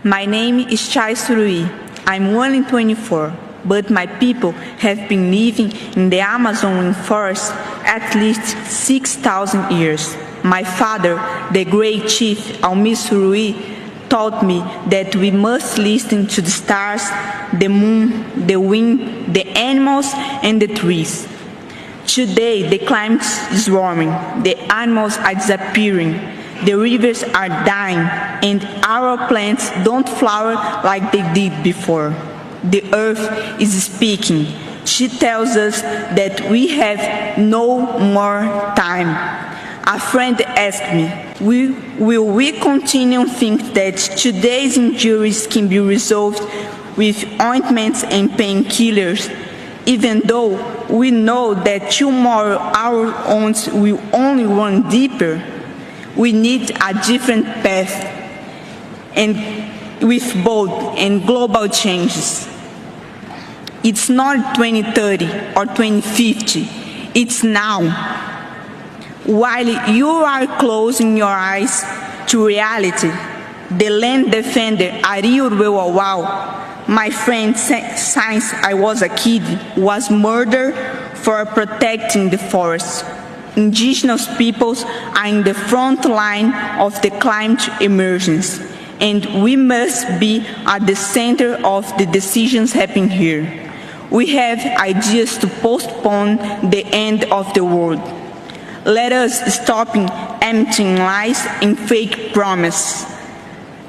My name is Chay Surui. I'm only 24, but my people have been living in the Amazon rainforest at least 6,000 years. My father, the great chief Almi Surui, taught me that we must listen to the stars, the moon, the wind, the animals, and the trees. Today, the climate is warming, the animals are disappearing, the rivers are dying, and our plants don't flower like they did before. The earth is speaking. She tells us that we have no more time. A friend asked me, will we continue to think that today's injuries can be resolved with ointments and painkillers, even though we know that tomorrow our wounds will only run deeper? We need a different path, and with bold and global changes. It's not 2030 or 2050, it's now. While you are closing your eyes to reality, the land defender Arildo Wawau, my friend since I was a kid, was murdered for protecting the forest. Indigenous peoples are in the front line of the climate emergence, and we must be at the center of the decisions happening here. We have ideas to postpone the end of the world. Let us stop emptying lies and fake promises.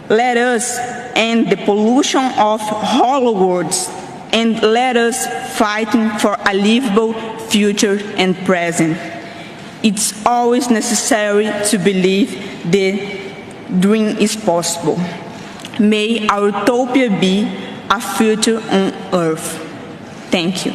Let us end the pollution of hollow words, and let us fight for a livable future and present. It's always necessary to believe the dream is possible. May our utopia be a future on earth. Thank you.